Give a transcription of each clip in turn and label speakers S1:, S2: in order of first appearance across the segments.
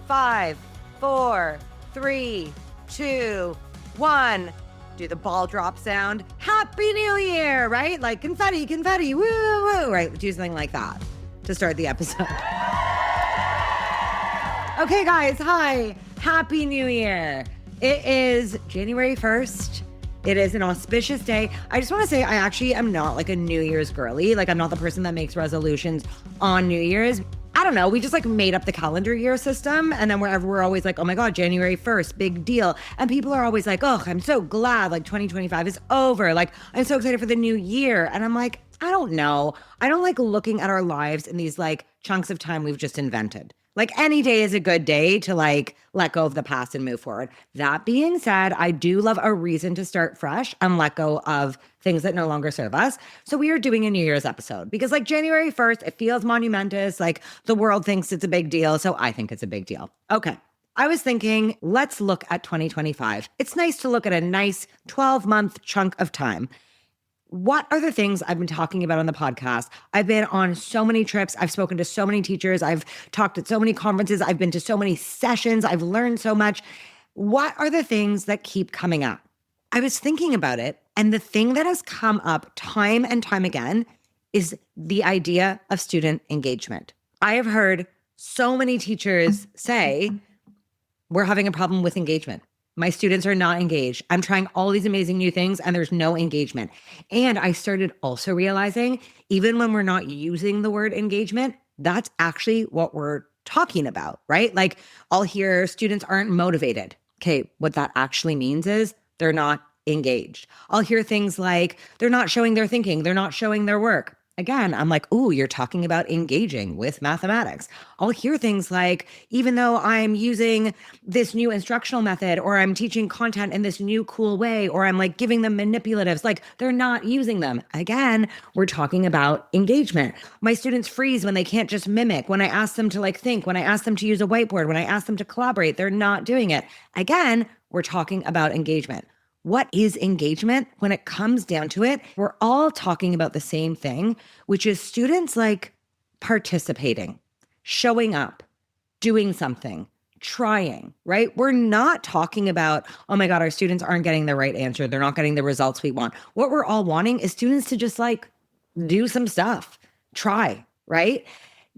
S1: 5, 4, 3, 2, 1. Do the ball drop sound. Happy New Year, right? Like confetti, confetti, woo, woo, right? Do something like that to start the episode. Okay, guys, hi. Happy New Year. It is January 1st. It is an auspicious day. I just want to say I actually am not like a New Year's girly. Like I'm not the person that makes resolutions on New Year's. I don't know. We just like made up the calendar year system. And then we're always like, oh my God, January 1st, big deal. And people are always like, oh, I'm so glad like 2025 is over. Like I'm so excited for the new year. And I'm like, I don't know. I don't like looking at our lives in these like chunks of time we've just invented. Like any day is a good day to like let go of the past and move forward. That being said, I do love a reason to start fresh and let go of things that no longer serve us. So we are doing a New Year's episode because like January 1st, it feels monumentous. Like the world thinks it's a big deal. So I think it's a big deal. Okay. I was thinking, let's look at 2025. It's nice to look at a nice 12-month chunk of time. What are the things I've been talking about on the podcast? I've been on so many trips. I've spoken to so many teachers. I've talked at so many conferences. I've been to so many sessions. I've learned so much. What are the things that keep coming up? I was thinking about it, and the thing that has come up time and time again is the idea of student engagement. I have heard so many teachers say, we're having a problem with engagement. My students are not engaged. I'm trying all these amazing new things and there's no engagement. And I started also realizing, even when we're not using the word engagement, that's actually what we're talking about, right? Like I'll hear students aren't motivated. Okay, what that actually means is they're not engaged. I'll hear things like they're not showing their thinking, they're not showing their work. Again, I'm like, ooh, you're talking about engaging with mathematics. I'll hear things like, even though I'm using this new instructional method, or I'm teaching content in this new cool way, or I'm like giving them manipulatives, like they're not using them. Again, we're talking about engagement. My students freeze when they can't just mimic. When I ask them to like think, when I ask them to use a whiteboard, when I ask them to collaborate, they're not doing it. Again, we're talking about engagement. What is engagement? When it comes down to it, we're all talking about the same thing, which is students like participating, showing up, doing something, trying, right? We're not talking about, oh my God, our students aren't getting the right answer. They're not getting the results we want. What we're all wanting is students to just like do some stuff, try, right?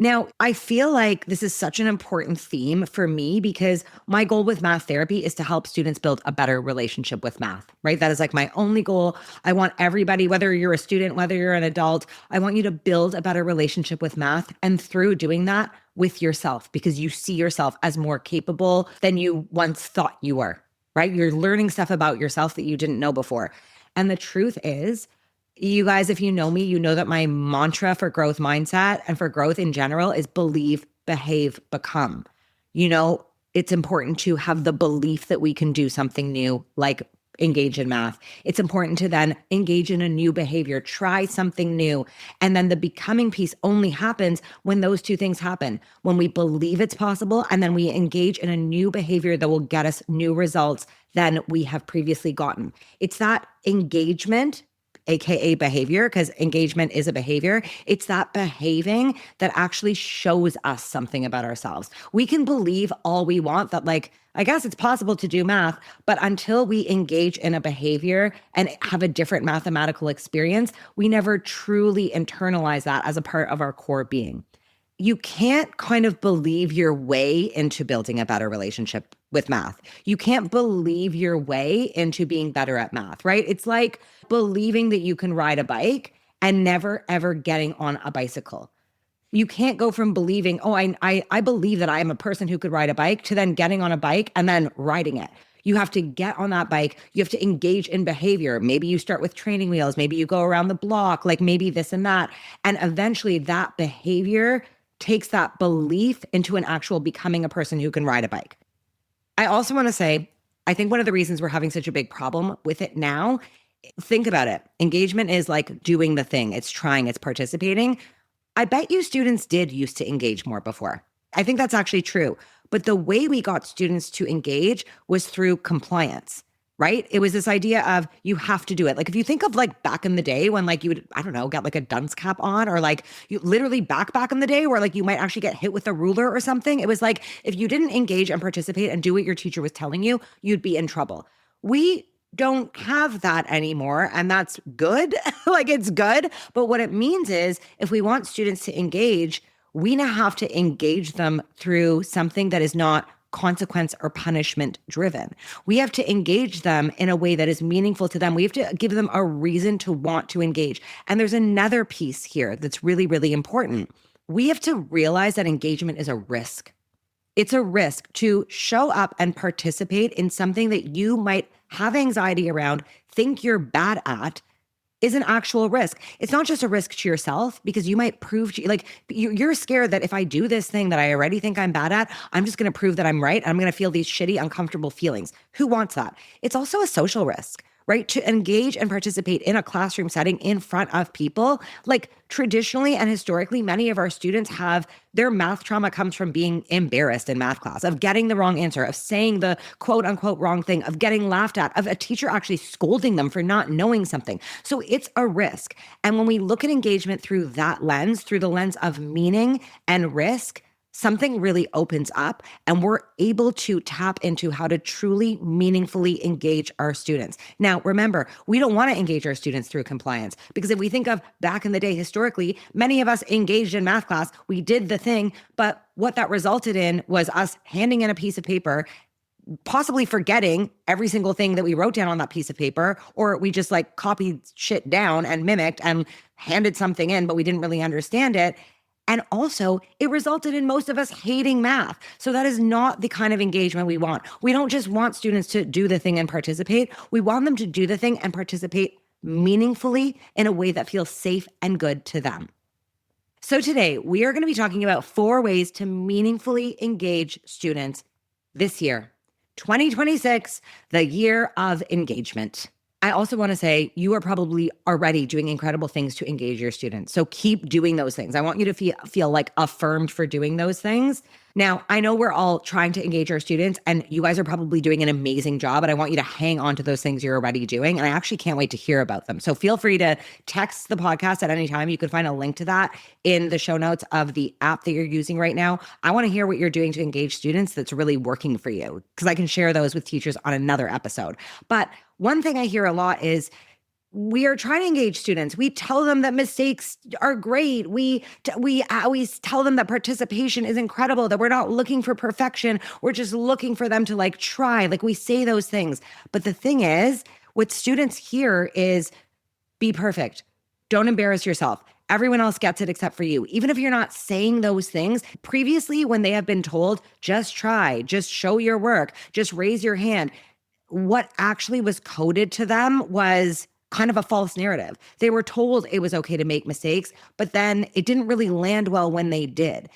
S1: Now, I feel like this is such an important theme for me because my goal with math therapy is to help students build a better relationship with math, right? That is like my only goal. I want everybody, whether you're a student, whether you're an adult, I want you to build a better relationship with math. And through doing that with yourself, because you see yourself as more capable than you once thought you were, right? You're learning stuff about yourself that you didn't know before. And the truth is, you guys, if you know me, you know that my mantra for growth mindset and for growth in general is believe, behave, become. You know, it's important to have the belief that we can do something new, like engage in math. It's important to then engage in a new behavior, try something new. And then the becoming piece only happens when those two things happen, when we believe it's possible and then we engage in a new behavior that will get us new results than we have previously gotten. It's that engagement, AKA behavior, because engagement is a behavior. It's that behaving that actually shows us something about ourselves. We can believe all we want that like, I guess it's possible to do math, but until we engage in a behavior and have a different mathematical experience, we never truly internalize that as a part of our core being. You can't kind of believe your way into building a better relationship with math. You can't believe your way into being better at math, right? It's like believing that you can ride a bike and never, ever getting on a bicycle. You can't go from believing, oh, I believe that I am a person who could ride a bike to then getting on a bike and then riding it. You have to get on that bike. You have to engage in behavior. Maybe you start with training wheels. Maybe you go around the block, like maybe this and that. And eventually that behavior takes that belief into an actual becoming a person who can ride a bike. I also want to say, I think one of the reasons we're having such a big problem with it now, think about it. Engagement is like doing the thing. It's trying, it's participating. I bet you students did used to engage more before. I think that's actually true. But the way we got students to engage was through compliance. right? It was this idea of you have to do it. Like if you think of like back in the day when like you would, I don't know, get like a dunce cap on, or like you literally back in the day where like you might actually get hit with a ruler or something. It was like if you didn't engage and participate and do what your teacher was telling you, you'd be in trouble. We don't have that anymore, and that's good. Like it's good. But what it means is if we want students to engage, we now have to engage them through something that is not consequence or punishment driven. We have to engage them in a way that is meaningful to them. We have to give them a reason to want to engage. And there's another piece here that's really, really important. We have to realize that engagement is a risk. It's a risk to show up and participate in something that you might have anxiety around, think you're bad at, is an actual risk. It's not just a risk to yourself because you might prove to like you're scared that if I do this thing that I already think I'm bad at, I'm just going to prove that I'm right. And I'm going to feel these shitty, uncomfortable feelings. Who wants that? It's also a social risk, right? To engage and participate in a classroom setting in front of people. Like traditionally and historically, many of our students have their math trauma comes from being embarrassed in math class, of getting the wrong answer, of saying the quote unquote wrong thing, of getting laughed at, of a teacher actually scolding them for not knowing something. So it's a risk. And when we look at engagement through that lens, through the lens of meaning and risk, something really opens up and we're able to tap into how to truly meaningfully engage our students. Now, remember, we don't want to engage our students through compliance because if we think of back in the day, historically, many of us engaged in math class, we did the thing, but what that resulted in was us handing in a piece of paper, possibly forgetting every single thing that we wrote down on that piece of paper, or we just like copied shit down and mimicked and handed something in, but we didn't really understand it. And also, it resulted in most of us hating math. So that is not the kind of engagement we want. We don't just want students to do the thing and participate. We want them to do the thing and participate meaningfully in a way that feels safe and good to them. So today, we are going to be talking about 4 ways to meaningfully engage students this year, 2026, the year of engagement. I also want to say you are probably already doing incredible things to engage your students. So keep doing those things. I want you to feel like affirmed for doing those things. Now, I know we're all trying to engage our students and you guys are probably doing an amazing job, and I want you to hang on to those things you're already doing. And I actually can't wait to hear about them. So feel free to text the podcast at any time. You can find a link to that in the show notes of the app that you're using right now. I want to hear what you're doing to engage students that's really working for you because I can share those with teachers on another episode. But one thing I hear a lot is we are trying to engage students. We tell them that mistakes are great. We always tell them that participation is incredible, that we're not looking for perfection. We're just looking for them to like try. Like we say those things. But the thing is, what students hear is be perfect. Don't embarrass yourself. Everyone else gets it except for you. Even if you're not saying those things, previously when they have been told, just try, just show your work, just raise your hand, what actually was coded to them was kind of a false narrative. They were told it was okay to make mistakes, but then it didn't really land well when they did.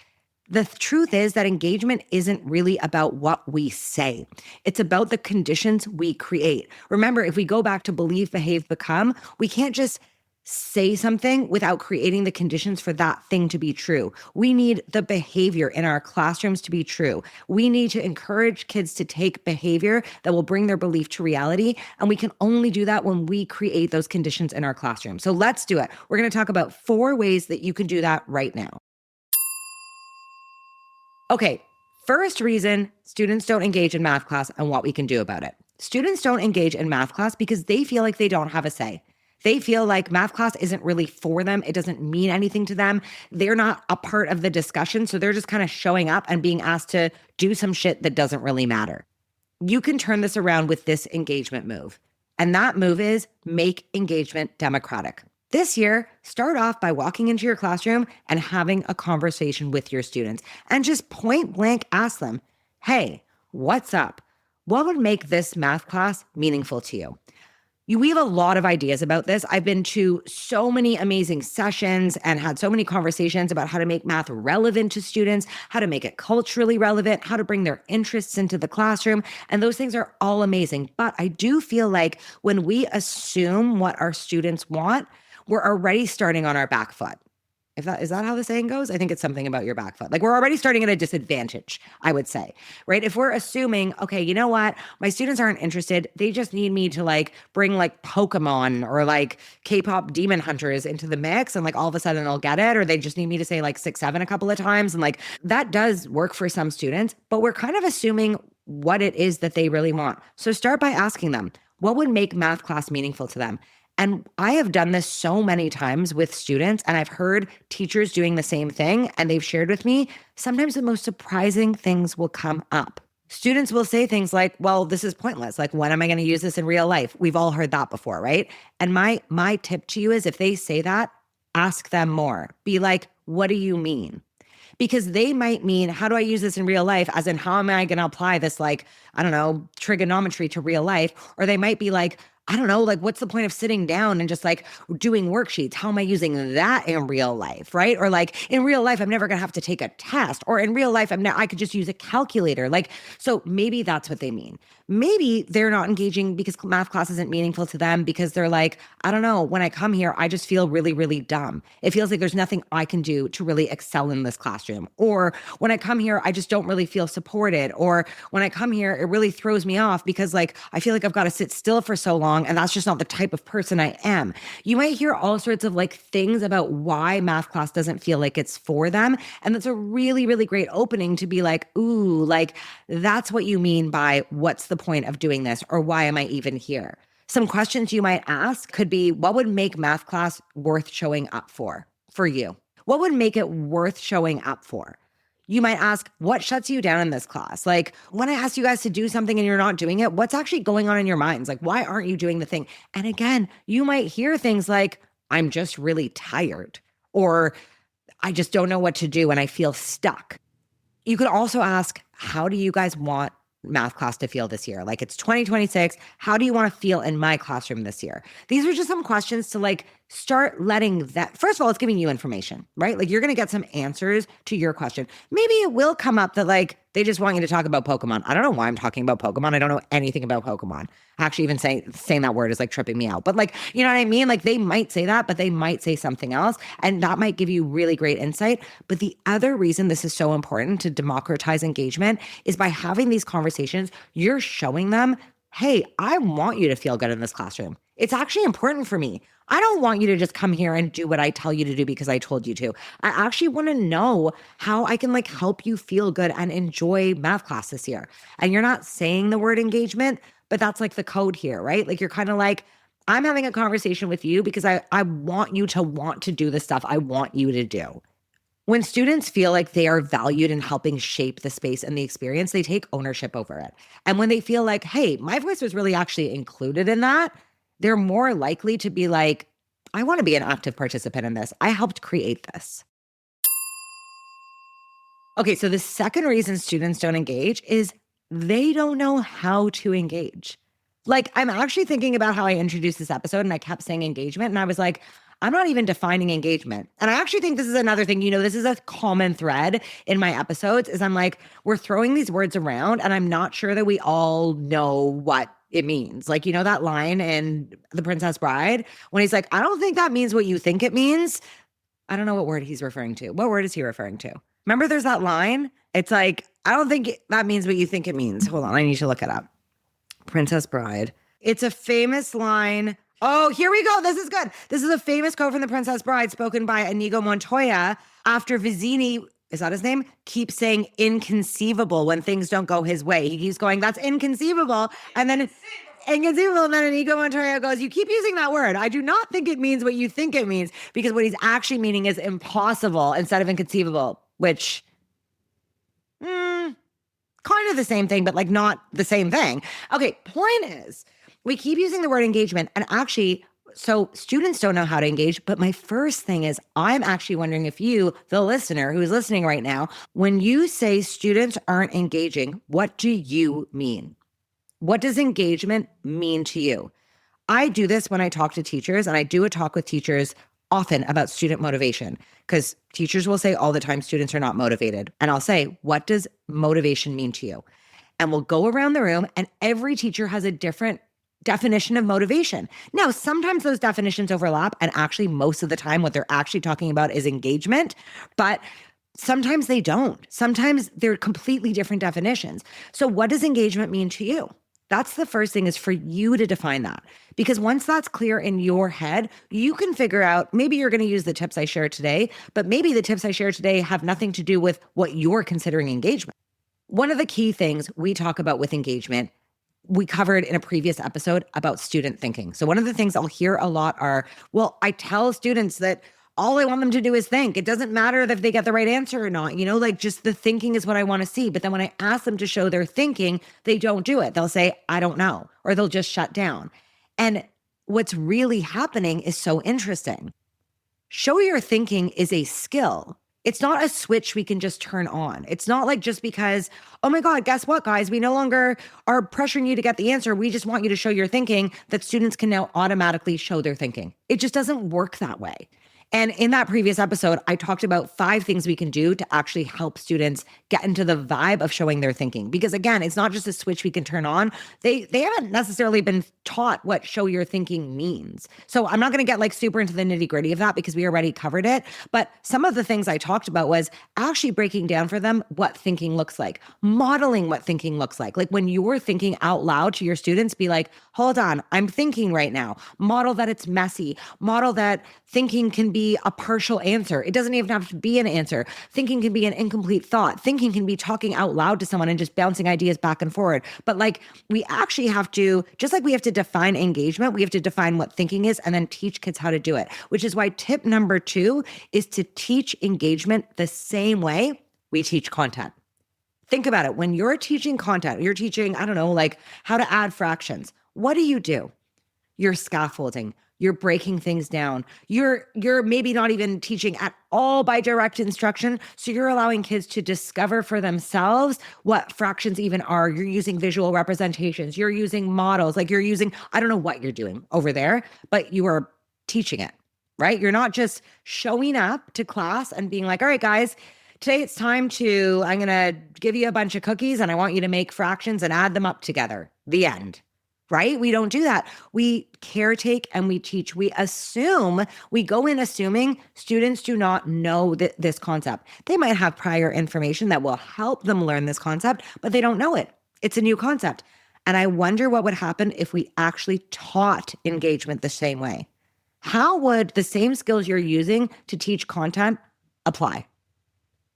S1: The truth is that engagement isn't really about what we say. It's about the conditions we create. Remember, if we go back to believe, behave, become, we can't just say something without creating the conditions for that thing to be true. We need the behavior in our classrooms to be true. We need to encourage kids to take behavior that will bring their belief to reality. And we can only do that when we create those conditions in our classroom. So let's do it. We're going to talk about 4 ways that you can do that right now. Okay, first reason students don't engage in math class and what we can do about it. Students don't engage in math class because they feel like they don't have a say. They feel like math class isn't really for them. It doesn't mean anything to them. They're not a part of the discussion. So they're just kind of showing up and being asked to do some shit that doesn't really matter. You can turn this around with this engagement move. And that move is make engagement democratic. This year, start off by walking into your classroom and having a conversation with your students and just point blank ask them, hey, what's up? What would make this math class meaningful to you? We have a lot of ideas about this. I've been to so many amazing sessions and had so many conversations about how to make math relevant to students, how to make it culturally relevant, how to bring their interests into the classroom. And those things are all amazing. But I do feel like when we assume what our students want, we're already starting on our back foot. If that is that how the saying goes? I think it's something about your back foot. Like we're already starting at a disadvantage, I would say, right? If we're assuming, okay, you know what? My students aren't interested. They just need me to like bring like Pokemon or like K-pop demon hunters into the mix and like all of a sudden they'll get it. Or they just need me to say like 6, 7 a couple of times. And like that does work for some students, but we're kind of assuming what it is that they really want. So start by asking them, what would make math class meaningful to them? And I have done this so many times with students, and I've heard teachers doing the same thing, and they've shared with me, sometimes the most surprising things will come up. Students will say things like, well, this is pointless. Like, when am I going to use this in real life? We've all heard that before, right? And my tip to you is if they say that, ask them more. Be like, what do you mean? Because they might mean, how do I use this in real life? As in, how am I going to apply this, like, I don't know, trigonometry to real life? Or they might be like, I don't know, like, what's the point of sitting down and just like doing worksheets? How am I using that in real life, right? Or like, in real life, I'm never gonna have to take a test. Or in real life, I could just use a calculator. Like, so maybe that's what they mean. Maybe they're not engaging because math class isn't meaningful to them because they're like, I don't know, when I come here, I just feel really, really dumb. It feels like there's nothing I can do to really excel in this classroom. Or when I come here, I just don't really feel supported. Or when I come here, it really throws me off because like, I feel like I've got to sit still for so long. And that's just not the type of person I am. You might hear all sorts of like things about why math class doesn't feel like it's for them. And that's a really, really great opening to be like, ooh, like that's what you mean by what's the point of doing this? Or why am I even here? Some questions you might ask could be, what would make math class worth showing up for you? What would make it worth showing up for? You might ask, what shuts you down in this class? Like, when I ask you guys to do something and you're not doing it, what's actually going on in your minds? Like, why aren't you doing the thing? And again, you might hear things like, I'm just really tired, or I just don't know what to do and I feel stuck. You could also ask, how do you guys want math class to feel this year? Like, it's 2026. How do you want to feel in my classroom this year? These are just some questions to like start letting that. First of all, it's giving you information, right? Like, you're going to get some answers to your question. Maybe it will come up that like they just want you to talk about Pokemon. I don't know why I'm talking about Pokemon. I don't know anything about Pokemon. Actually, even saying that word is like tripping me out. But like, you know what I mean? Like, they might say that, but they might say something else. And that might give you really great insight. But the other reason this is so important to democratize engagement is by having these conversations, you're showing them, hey, I want you to feel good in this classroom. It's actually important for me. I don't want you to just come here and do what I tell you to do because I told you to. I actually want to know how I can like help you feel good and enjoy math class this year. And you're not saying the word engagement, but that's like the code here, right? Like, you're kind of like, I'm having a conversation with you because I want you to want to do the stuff I want you to do. When students feel like they are valued in helping shape the space and the experience, they take ownership over it. And when they feel like, hey, my voice was really actually included in that, they're more likely to be like, I want to be an active participant in this. I helped create this. Okay, so the second reason students don't engage is they don't know how to engage. Like, I'm actually thinking about how I introduced this episode and I kept saying engagement. And I was like, I'm not even defining engagement. And I actually think this is another thing, this is a common thread in my episodes is I'm like, we're throwing these words around and I'm not sure that we all know what it means. Like, that line in The Princess Bride when he's like, I don't think that means what you think it means. I don't know what word he's referring to. What word is he referring to? Remember there's that line? It's like, I don't think that means what you think it means. Hold on, I need to look it up. Princess Bride. It's a famous line. Oh, here we go. This is good. This is a famous quote from The Princess Bride spoken by Inigo Montoya after Vizzini, is that his name? Keeps saying inconceivable when things don't go his way. He keeps going, that's inconceivable. And then inconceivable. And then Inigo Montoya goes, you keep using that word. I do not think it means what you think it means, because what he's actually meaning is impossible instead of inconceivable, which kind of the same thing, but like not the same thing. Okay, point is, we keep using the word engagement, and actually, so students don't know how to engage, but my first thing is I'm actually wondering if you, the listener who's listening right now, when you say students aren't engaging, what do you mean? What does engagement mean to you? I do this when I talk to teachers, and I do a talk with teachers often about student motivation, because teachers will say all the time students are not motivated. And I'll say, what does motivation mean to you? And we'll go around the room, and every teacher has a different definition of motivation. Now, sometimes those definitions overlap, and actually, most of the time, what they're actually talking about is engagement, but sometimes they don't. Sometimes they're completely different definitions. So, what does engagement mean to you? That's the first thing, is for you to define that. Because once that's clear in your head, you can figure out, maybe you're going to use the tips I shared today, but maybe the tips I shared today have nothing to do with what you're considering engagement. One of the key things we talk about with engagement, we covered in a previous episode about student thinking. So one of the things I'll hear a lot are, well, I tell students that all I want them to do is think. It doesn't matter if they get the right answer or not, like just the thinking is what I want to see. But then when I ask them to show their thinking, they don't do it. They'll say, I don't know, or they'll just shut down. And what's really happening is so interesting. Show your thinking is a skill. It's not a switch we can just turn on. It's not like just because, oh my God, guess what, guys? We no longer are pressuring you to get the answer. We just want you to show your thinking, that students can now automatically show their thinking. It just doesn't work that way. And in that previous episode, I talked about 5 things we can do to actually help students get into the vibe of showing their thinking. Because again, it's not just a switch we can turn on. They haven't necessarily been taught what show your thinking means. So I'm not going to get like super into the nitty gritty of that because we already covered it. But some of the things I talked about was actually breaking down for them what thinking looks like, modeling what thinking looks like. Like when you're thinking out loud to your students, be like, hold on, I'm thinking right now. Model that it's messy. Model that thinking can be a partial answer. It doesn't even have to be an answer. Thinking can be an incomplete thought. Thinking can be talking out loud to someone and just bouncing ideas back and forward. But like we actually have to, just like we have to define engagement, we have to define what thinking is and then teach kids how to do it, which is why tip number 2 is to teach engagement the same way we teach content. Think about it. When you're teaching content, you're teaching, I don't know, like how to add fractions. What do? You're scaffolding. You're breaking things down. You're maybe not even teaching at all by direct instruction. So you're allowing kids to discover for themselves what fractions even are. You're using visual representations. You're using models. Like you're using, I don't know what you're doing over there, but you are teaching it, right? You're not just showing up to class and being like, all right, guys, today it's time I'm going to give you a bunch of cookies and I want you to make fractions and add them up together. The end. Right? We don't do that. We caretake and we teach. We assume, we go in assuming students do not know this concept. They might have prior information that will help them learn this concept, but they don't know it. It's a new concept. And I wonder what would happen if we actually taught engagement the same way. How would the same skills you're using to teach content apply?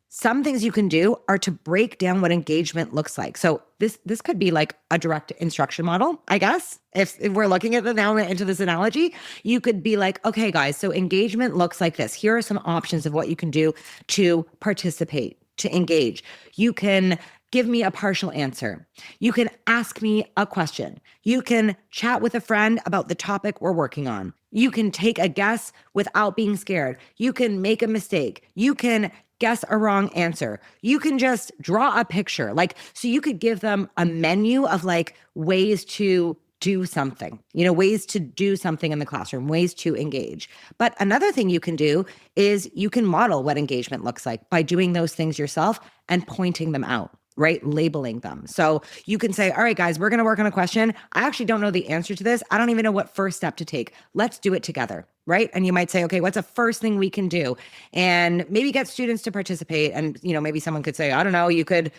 S1: Some things you can do are to break down what engagement looks like. So this could be like a direct instruction model, I guess. If we're looking at the now into this analogy, you could be like, okay, guys, so engagement looks like this. Here are some options of what you can do to participate, to engage. You can give me a partial answer. You can ask me a question. You can chat with a friend about the topic we're working on. You can take a guess without being scared. You can make a mistake. You can guess a wrong answer. You can just draw a picture. So you could give them a menu of like ways to do something, ways to do something in the classroom, ways to engage. But another thing you can do is you can model what engagement looks like by doing those things yourself and pointing them out, right? Labeling them. So you can say, all right, guys, we're going to work on a question. I actually don't know the answer to this. I don't even know what first step to take. Let's do it together, right? And you might say, okay, what's the first thing we can do? And maybe get students to participate. And, maybe someone could say, I don't know, you could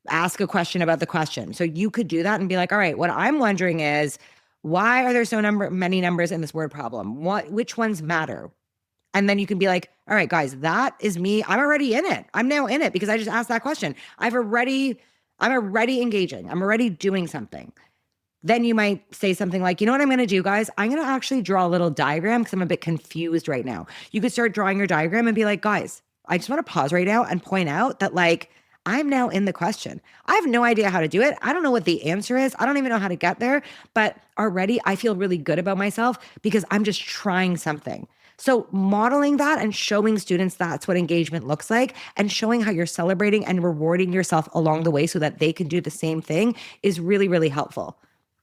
S1: ask a question about the question. So you could do that and be like, all right, what I'm wondering is, why are there so many numbers in this word problem? Which ones matter? And then you can be like, all right, guys, that is me. I'm already in it. I'm now in it because I just asked that question. I'm already engaging. I'm already doing something. Then you might say something like, you know what I'm going to do, guys? I'm going to actually draw a little diagram because I'm a bit confused right now. You could start drawing your diagram and be like, guys, I just want to pause right now and point out that I'm now in the question. I have no idea how to do it. I don't know what the answer is. I don't even know how to get there. But already I feel really good about myself because I'm just trying something. So modeling that and showing students that's what engagement looks like and showing how you're celebrating and rewarding yourself along the way so that they can do the same thing is really, really helpful.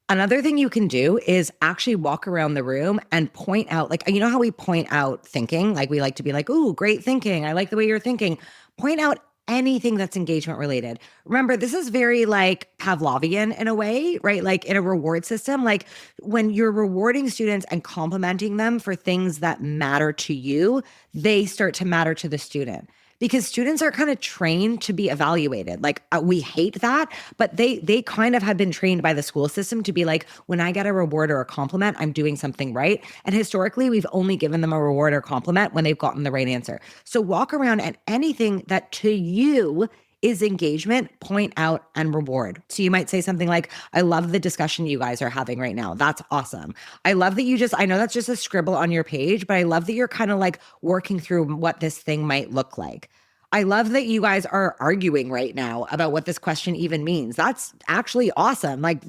S1: Another thing you can do is actually walk around the room and point out, how we point out thinking, we like to be like, ooh, great thinking. I like the way you're thinking. Point out anything that's engagement related. Remember, this is very like Pavlovian in a way, right? Like in a reward system, like when you're rewarding students and complimenting them for things that matter to you, they start to matter to the student. Because students are kind of trained to be evaluated. Like we hate that, but they kind of have been trained by the school system to be like, when I get a reward or a compliment, I'm doing something right. And historically, we've only given them a reward or compliment when they've gotten the right answer. So walk around and anything that to you is engagement, point out and reward. So you might say something like, I love the discussion you guys are having right now. That's awesome. I love that I know that's just a scribble on your page, but I love that you're kind of like working through what this thing might look like. I love that you guys are arguing right now about what this question even means. That's actually awesome. Like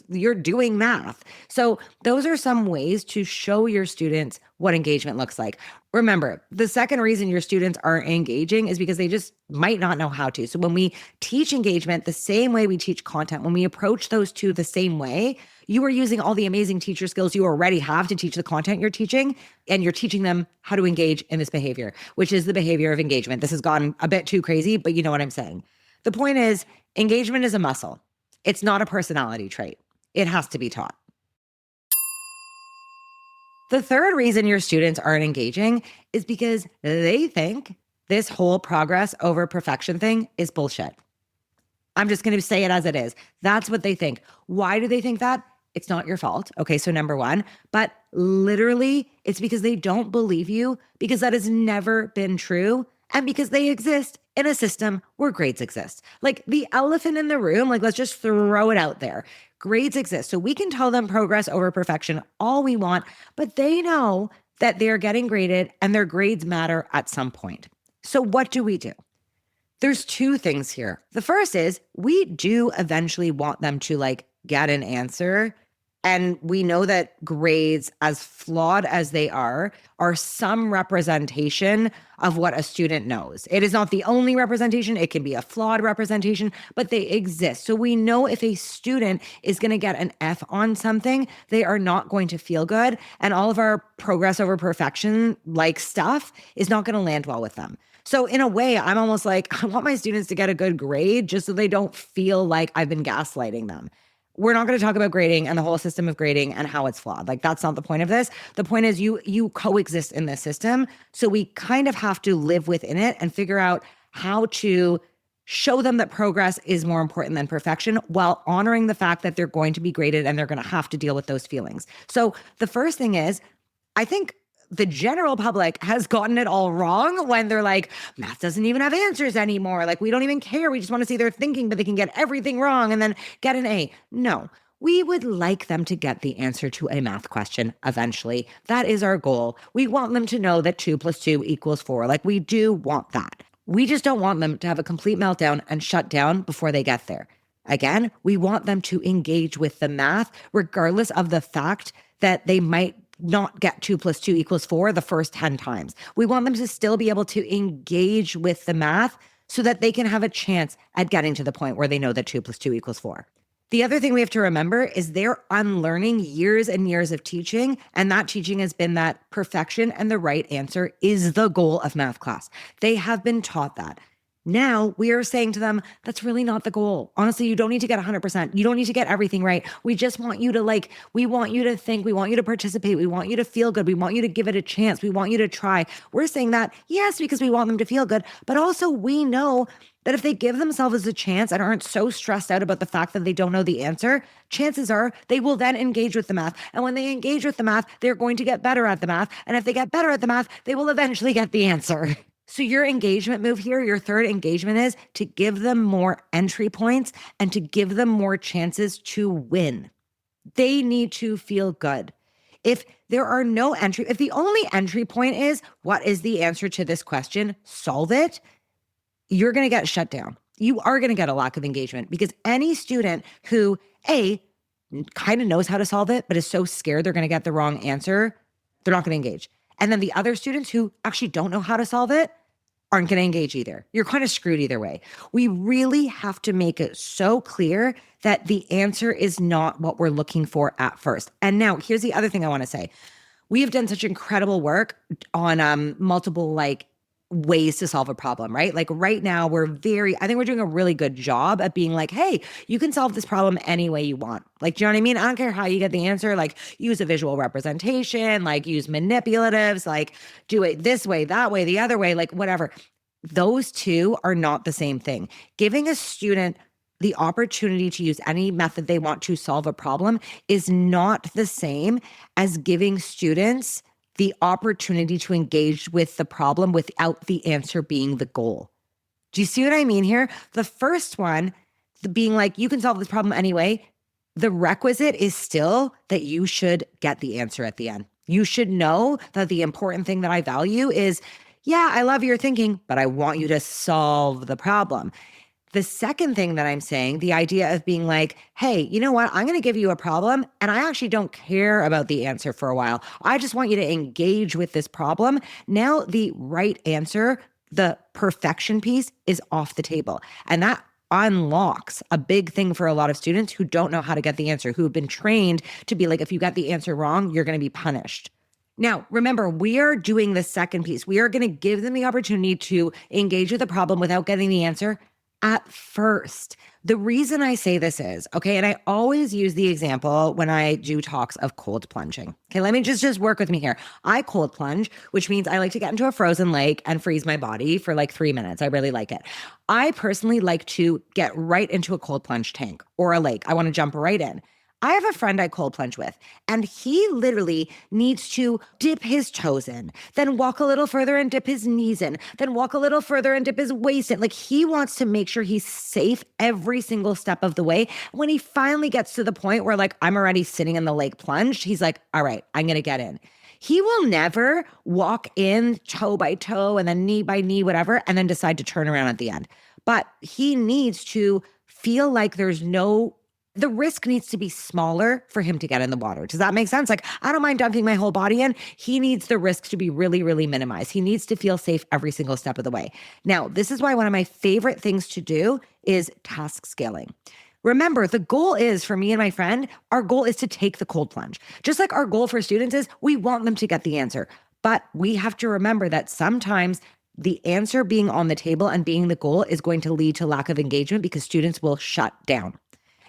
S1: you're doing math. So those are some ways to show your students what engagement looks like. Remember, the second reason your students aren't engaging is because they just might not know how to. So when we teach engagement the same way we teach content, when we approach those two the same way, you are using all the amazing teacher skills you already have to teach the content you're teaching, and you're teaching them how to engage in this behavior, which is the behavior of engagement. This has gone a bit too crazy, but you know what I'm saying. The point is, engagement is a muscle. It's not a personality trait. It has to be taught. The third reason your students aren't engaging is because they think this whole progress over perfection thing is bullshit. I'm just going to say it as it is. That's what they think. Why do they think that? It's not your fault. Okay, so number one, but literally it's because they don't believe you, because that has never been true, and because they exist in a system where grades exist. Like the elephant in the room, like let's just throw it out there. Grades exist. So we can tell them progress over perfection all we want, but they know that they're getting graded and their grades matter at some point. So what do we do? There's two things here. The first is we do eventually want them to like get an answer. And we know that grades, as flawed as they are some representation of what a student knows. It is not the only representation. It can be a flawed representation, but they exist. So we know if a student is going to get an F on something, they are not going to feel good. And all of our progress over perfection like stuff is not going to land well with them. So in a way, I'm almost like, I want my students to get a good grade just so they don't feel like I've been gaslighting them. We're not going to talk about grading and the whole system of grading and how it's flawed. Like that's not the point of this. The point is you coexist in this system. So we kind of have to live within it and figure out how to show them that progress is more important than perfection while honoring the fact that they're going to be graded and they're going to have to deal with those feelings. So the first thing is, I think the general public has gotten it all wrong when they're like, math doesn't even have answers anymore. Like, we don't even care. We just want to see their thinking, but they can get everything wrong and then get an A. No, we would like them to get the answer to a math question eventually. That is our goal. We want them to know that 2 + 2 = 4. Like, we do want that. We just don't want them to have a complete meltdown and shut down before they get there. Again, we want them to engage with the math, regardless of the fact that they might not get 2 + 2 = 4 the first 10 times. We want them to still be able to engage with the math so that they can have a chance at getting to the point where they know that 2 + 2 = 4. The other thing we have to remember is they're unlearning years and years of teaching, and that teaching has been that perfection and the right answer is the goal of math class. They have been taught that. Now we are saying to them, that's really not the goal. Honestly, you don't need to get 100%. You don't need to get everything right. We just want you to we want you to think, we want you to participate. We want you to feel good. We want you to give it a chance. We want you to try. We're saying that, yes, because we want them to feel good, but also we know that if they give themselves a chance and aren't so stressed out about the fact that they don't know the answer, chances are they will then engage with the math. And when they engage with the math, they're going to get better at the math. And if they get better at the math, they will eventually get the answer. So your engagement move here, your third engagement is to give them more entry points and to give them more chances to win. They need to feel good. If there are no entry, if the only entry point is, what is the answer to this question? Solve it. You're going to get shut down. You are going to get a lack of engagement because any student who, A, kind of knows how to solve it, but is so scared they're going to get the wrong answer, they're not going to engage. And then the other students who actually don't know how to solve it aren't going to engage either. You're kind of screwed either way. We really have to make it so clear that the answer is not what we're looking for at first. And now here's the other thing I want to say. We have done such incredible work on multiple ways to solve a problem, right? Like right now, I think we're doing a really good job at being like, hey, you can solve this problem any way you want. Like, do you know what I mean? I don't care how you get the answer. Like, use a visual representation, like, use manipulatives, like, do it this way, that way, the other way, like, whatever. Those two are not the same thing. Giving a student the opportunity to use any method they want to solve a problem is not the same as giving students the opportunity to engage with the problem without the answer being the goal. Do you see what I mean here? The first one, being like, you can solve this problem anyway, the requisite is still that you should get the answer at the end. You should know that the important thing that I value is, yeah, I love your thinking, but I want you to solve the problem. The second thing that I'm saying, the idea of being like, hey, you know what? I'm going to give you a problem and I actually don't care about the answer for a while. I just want you to engage with this problem. Now the right answer, the perfection piece, is off the table. And that unlocks a big thing for a lot of students who don't know how to get the answer, who have been trained to be like, if you got the answer wrong, you're going to be punished. Now, remember, we are doing the second piece. We are going to give them the opportunity to engage with the problem without getting the answer at first. The reason I say this is, okay, and I always use the example when I do talks of cold plunging. Okay, let me just work with me here. I cold plunge, which means I like to get into a frozen lake and freeze my body for like 3 minutes. I really like it. I personally like to get right into a cold plunge tank or a lake. I want to jump right in. I have a friend I cold plunge with, and he literally needs to dip his toes in, then walk a little further and dip his knees in, then walk a little further and dip his waist in. Like, he wants to make sure he's safe every single step of the way. When he finally gets to the point where, like, I'm already sitting in the lake plunged, he's like, all right, I'm going to get in. He will never walk in toe by toe and then knee by knee, whatever, and then decide to turn around at the end. But he needs to feel like the risk needs to be smaller for him to get in the water. Does that make sense? Like, I don't mind dumping my whole body in. He needs the risk to be really, really minimized. He needs to feel safe every single step of the way. Now, this is why one of my favorite things to do is task scaling. Remember, the goal is, for me and my friend, our goal is to take the cold plunge. Just like our goal for students is, we want them to get the answer. But we have to remember that sometimes the answer being on the table and being the goal is going to lead to lack of engagement because students will shut down.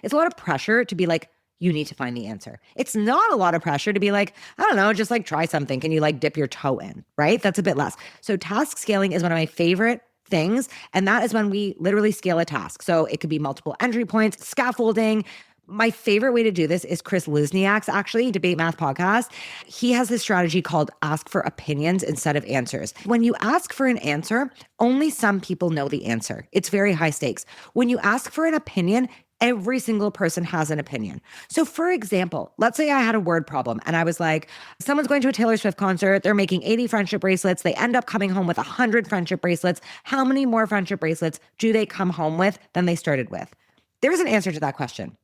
S1: It's a lot of pressure to be like, you need to find the answer. It's not a lot of pressure to be like, I don't know, just like try something. Can you like dip your toe in, right? That's a bit less. So task scaling is one of my favorite things. And that is when we literally scale a task. So it could be multiple entry points, scaffolding. My favorite way to do this is Chris Luzniak's, actually, Debate Math Podcast. He has this strategy called ask for opinions instead of answers. When you ask for an answer, only some people know the answer. It's very high stakes. When you ask for an opinion, every single person has an opinion. So for example, let's say I had a word problem and I was like, someone's going to a Taylor Swift concert. They're making 80 friendship bracelets. They end up coming home with 100 friendship bracelets. How many more friendship bracelets do they come home with than they started with? There's an answer to that question.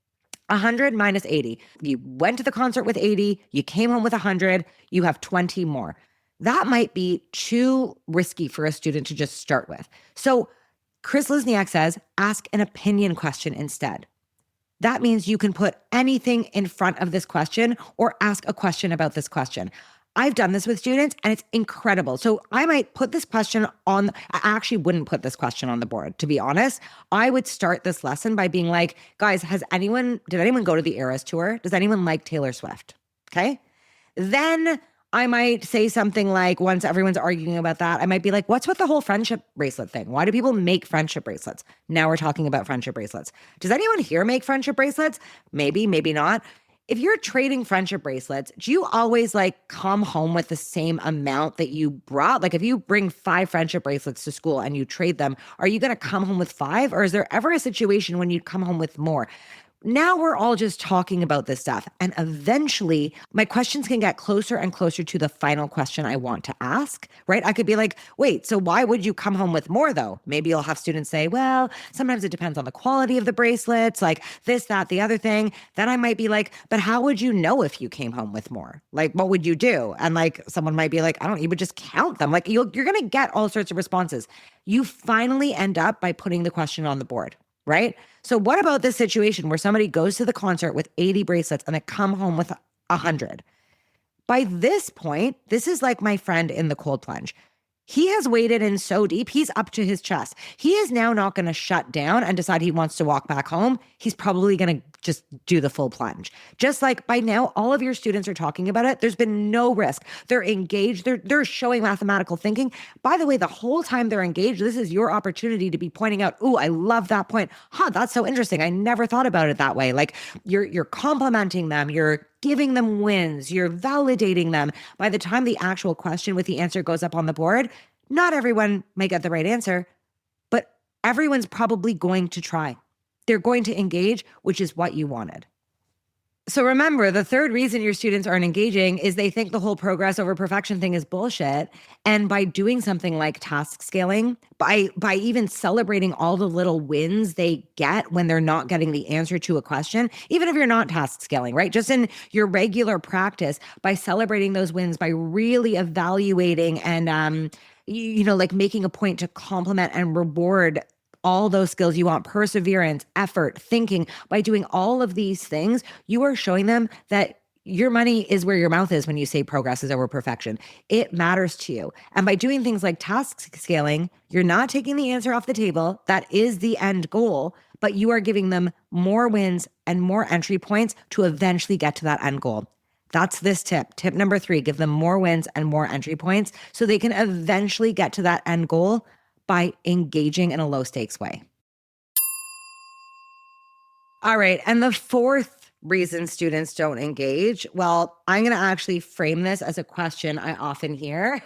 S1: 100 minus 80. You went to the concert with 80. You came home with 100. You have 20 more. That might be too risky for a student to just start with. So Chris Luzniak says, ask an opinion question instead. That means you can put anything in front of this question or ask a question about this question. I've done this with students and it's incredible. So I might put this question I actually wouldn't put this question on the board, to be honest. I would start this lesson by being like, guys, did anyone go to the Eras tour? Does anyone like Taylor Swift? Okay. Then I might say something like, once everyone's arguing about that, I might be like, what's with the whole friendship bracelet thing? Why do people make friendship bracelets? Now we're talking about friendship bracelets. Does anyone here make friendship bracelets? Maybe, maybe not. If you're trading friendship bracelets, do you always like come home with the same amount that you brought? Like if you bring 5 friendship bracelets to school and you trade them, are you going to come home with 5? Or is there ever a situation when you come home with more? Now we're all just talking about this stuff. And eventually my questions can get closer and closer to the final question I want to ask, right? I could be like, wait, so why would you come home with more though? Maybe you'll have students say, well, sometimes it depends on the quality of the bracelets, like this, that, the other thing. Then I might be like, but how would you know if you came home with more? Like, what would you do? And like, someone might be like, you would just count them. Like you're going to get all sorts of responses. You finally end up by putting the question on the board. Right? So what about this situation where somebody goes to the concert with 80 bracelets and they come home with 100? By this point, this is like my friend in the cold plunge. He has waded in so deep, he's up to his chest. He is now not going to shut down and decide he wants to walk back home. He's probably going to just do the full plunge. Just like by now, all of your students are talking about it. There's been no risk. They're engaged. They're showing mathematical thinking. By the way, the whole time they're engaged, this is your opportunity to be pointing out, "Ooh, I love that point. Huh, that's so interesting. I never thought about it that way." Like you're complimenting them. You're giving them wins. You're validating them. By the time the actual question with the answer goes up on the board, not everyone may get the right answer, but everyone's probably going to try. They're going to engage, which is what you wanted. So remember, the third reason your students aren't engaging is they think the whole progress over perfection thing is bullshit. And by doing something like task scaling, by even celebrating all the little wins they get when they're not getting the answer to a question, even if you're not task scaling, right? Just in your regular practice, by celebrating those wins, by really evaluating and like making a point to compliment and reward all those skills you want, perseverance, effort, thinking. By doing all of these things, you are showing them that your money is where your mouth is when you say progress is over perfection. It matters to you. And by doing things like task scaling, you're not taking the answer off the table. That is the end goal, but you are giving them more wins and more entry points to eventually get to that end goal. That's this tip. Tip number 3, give them more wins and more entry points so they can eventually get to that end goal by engaging in a low stakes way. All right. And the fourth reason students don't engage, well, I'm going to actually frame this as a question I often hear,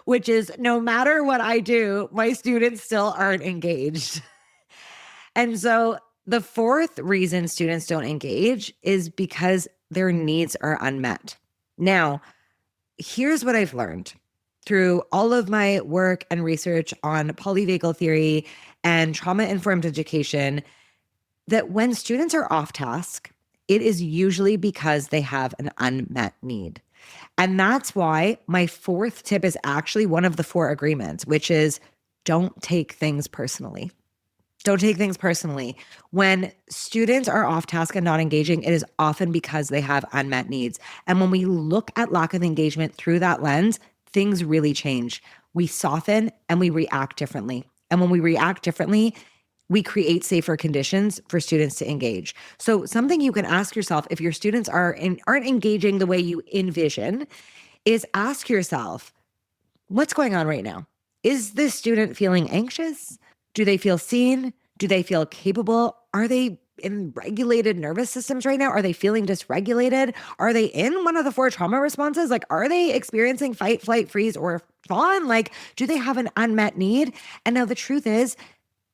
S1: which is no matter what I do, my students still aren't engaged. And so the fourth reason students don't engage is because their needs are unmet. Now, here's what I've learned through all of my work and research on polyvagal theory and trauma-informed education, that when students are off task, it is usually because they have an unmet need. And that's why my fourth tip is actually one of the 4 agreements, which is don't take things personally. Don't take things personally. When students are off task and not engaging, it is often because they have unmet needs. And when we look at lack of engagement through that lens, things really change. We soften and we react differently. And when we react differently, we create safer conditions for students to engage. So something you can ask yourself if your students aren't engaging the way you envision is ask yourself, what's going on right now? Is this student feeling anxious? Do they feel seen? Do they feel capable? Are they in regulated nervous systems right now? Are they feeling dysregulated? Are they in one of the 4 trauma responses? Like, are they experiencing fight, flight, freeze, or fawn? Like, do they have an unmet need? And now the truth is,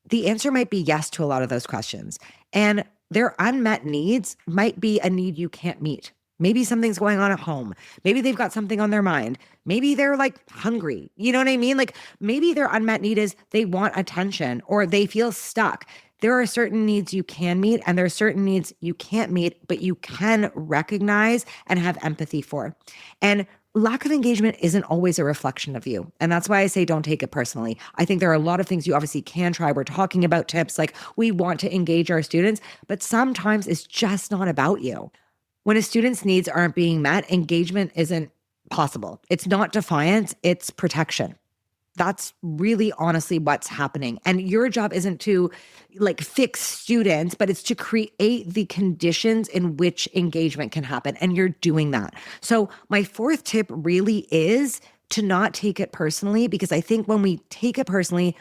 S1: the answer might be yes to a lot of those questions. And their unmet needs might be a need you can't meet. Maybe something's going on at home. Maybe they've got something on their mind. Maybe they're like hungry. You know what I mean? Like maybe their unmet need is they want attention or they feel stuck. There are certain needs you can meet and there are certain needs you can't meet, but you can recognize and have empathy for. And lack of engagement isn't always a reflection of you. And that's why I say don't take it personally. I think there are a lot of things you obviously can try. We're talking about tips like we want to engage our students, but sometimes it's just not about you. When a student's needs aren't being met, engagement isn't possible. It's not defiance, it's protection. That's really honestly what's happening. And your job isn't to like fix students, but it's to create the conditions in which engagement can happen. And you're doing that. So my fourth tip really is to not take it personally, because I think when we take it personally,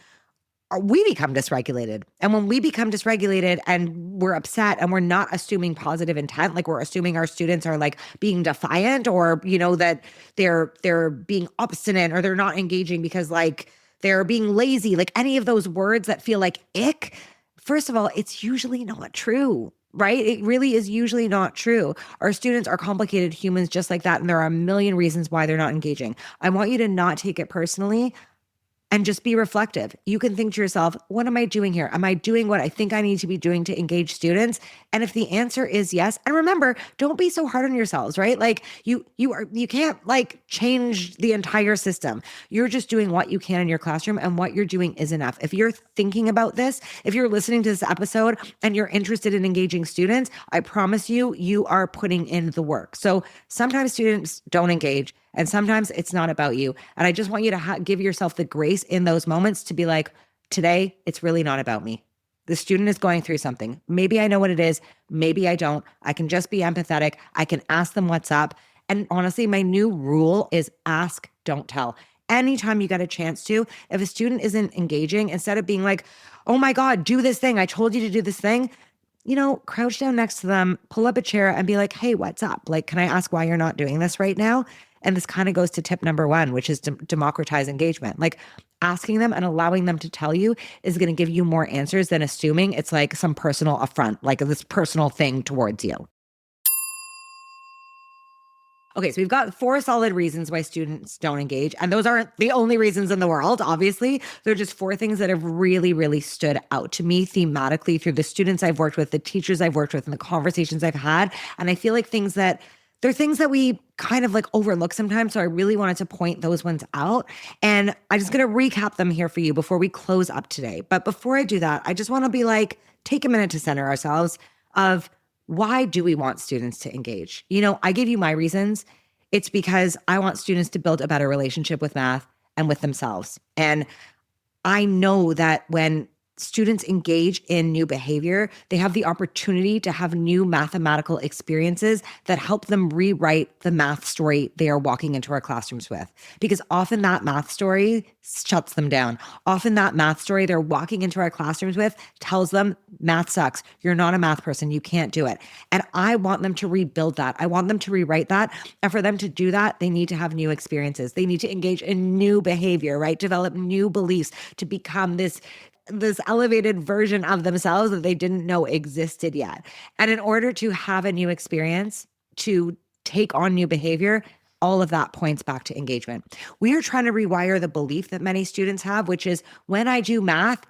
S1: we become dysregulated. And when we become dysregulated and we're upset and we're not assuming positive intent, like we're assuming our students are like being defiant or, you know, that they're being obstinate or they're not engaging because like they're being lazy, like any of those words that feel like ick. First of all, it's usually not true, right? It really is usually not true. Our students are complicated humans just like that. And there are a million reasons why they're not engaging. I want you to not take it personally. And just be reflective. You can think to yourself, what am I doing here? Am I doing what I think I need to be doing to engage students? And if the answer is yes, and remember, don't be so hard on yourselves, right? Like you can't like change the entire system. You're just doing what you can in your classroom and what you're doing is enough. If you're thinking about this, if you're listening to this episode and you're interested in engaging students, I promise you, you are putting in the work. So sometimes students don't engage. And sometimes it's not about you. And I just want you to give yourself the grace in those moments to be like, today, it's really not about me. The student is going through something. Maybe I know what it is. Maybe I don't. I can just be empathetic. I can ask them what's up. And honestly, my new rule is ask, don't tell. Anytime you get a chance to, if a student isn't engaging, instead of being like, oh my God, do this thing. I told you to do this thing. Crouch down next to them, pull up a chair and be like, hey, what's up? Like, can I ask why you're not doing this right now? And this kind of goes to tip number one, which is democratize engagement. Like asking them and allowing them to tell you is going to give you more answers than assuming it's like some personal affront, like this personal thing towards you. Okay, so we've got 4 solid reasons why students don't engage. And those aren't the only reasons in the world, obviously. They're just 4 things that have really, really stood out to me thematically through the students I've worked with, the teachers I've worked with, and the conversations I've had. And I feel like they're things that we kind of like overlook sometimes. So I really wanted to point those ones out. And I'm just going to recap them here for you before we close up today. But before I do that, I just want to be like, take a minute to center ourselves of why do we want students to engage? I gave you my reasons. It's because I want students to build a better relationship with math and with themselves. And I know that when students engage in new behavior, they have the opportunity to have new mathematical experiences that help them rewrite the math story they are walking into our classrooms with. Because often that math story shuts them down. Often that math story they're walking into our classrooms with tells them math sucks. You're not a math person. You can't do it. And I want them to rebuild that. I want them to rewrite that. And for them to do that, they need to have new experiences. They need to engage in new behavior, right? Develop new beliefs to become this elevated version of themselves that they didn't know existed yet. And in order to have a new experience, to take on new behavior, all of that points back to engagement. We are trying to rewire the belief that many students have, which is when I do math,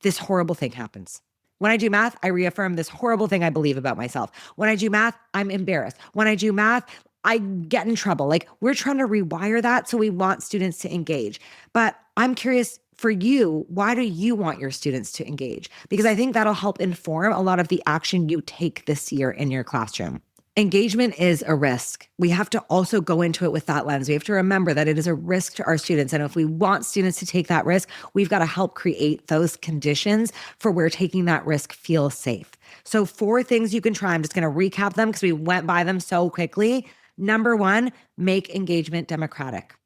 S1: this horrible thing happens. When I do math, I reaffirm this horrible thing I believe about myself. When I do math, I'm embarrassed. When I do math, I get in trouble. Like we're trying to rewire that. So we want students to engage. But I'm curious, for you, why do you want your students to engage? Because I think that'll help inform a lot of the action you take this year in your classroom. Engagement is a risk. We have to also go into it with that lens. We have to remember that it is a risk to our students. And if we want students to take that risk, we've got to help create those conditions for where taking that risk feels safe. So 4 things you can try. I'm just going to recap them because we went by them so quickly. Number 1, make engagement democratic.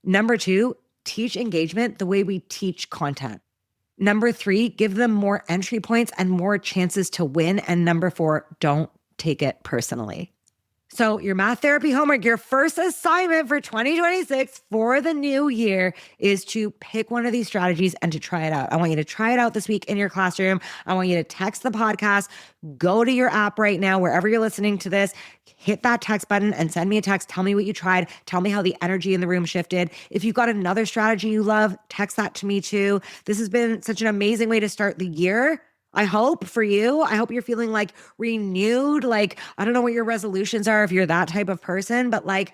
S1: Number 2, teach engagement the way we teach content. Number 3, give them more entry points and more chances to win. And number 4, don't take it personally. So your math therapy homework, your first assignment for 2026 for the new year is to pick one of these strategies and to try it out. I want you to try it out this week in your classroom. I want you to text the podcast, go to your app right now, wherever you're listening to this, hit that text button and send me a text. Tell me what you tried. Tell me how the energy in the room shifted. If you've got another strategy you love, text that to me too. This has been such an amazing way to start the year. I hope for you. I hope you're feeling like renewed. Like, I don't know what your resolutions are if you're that type of person, but like,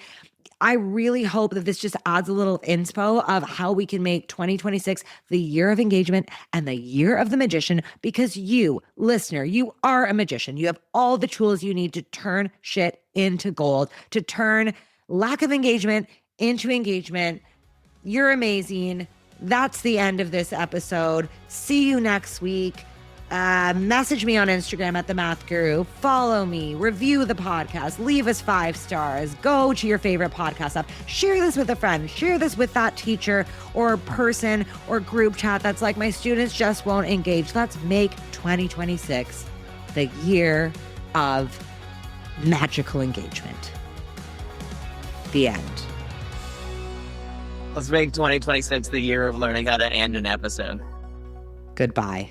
S1: I really hope that this just adds a little inspo of how we can make 2026 the year of engagement and the year of the magician, because you, listener, you are a magician. You have all the tools you need to turn shit into gold, to turn lack of engagement into engagement. You're amazing. That's the end of this episode. See you next week. Message me on Instagram at The Math Guru. Follow me, review the podcast, leave us 5 stars, go to your favorite podcast app, share this with a friend, share this with that teacher or person or group chat that's like, my students just won't engage. Let's make 2026 the year of magical engagement. The end.
S2: Let's make 2026 the year of learning how to end an episode.
S1: Goodbye.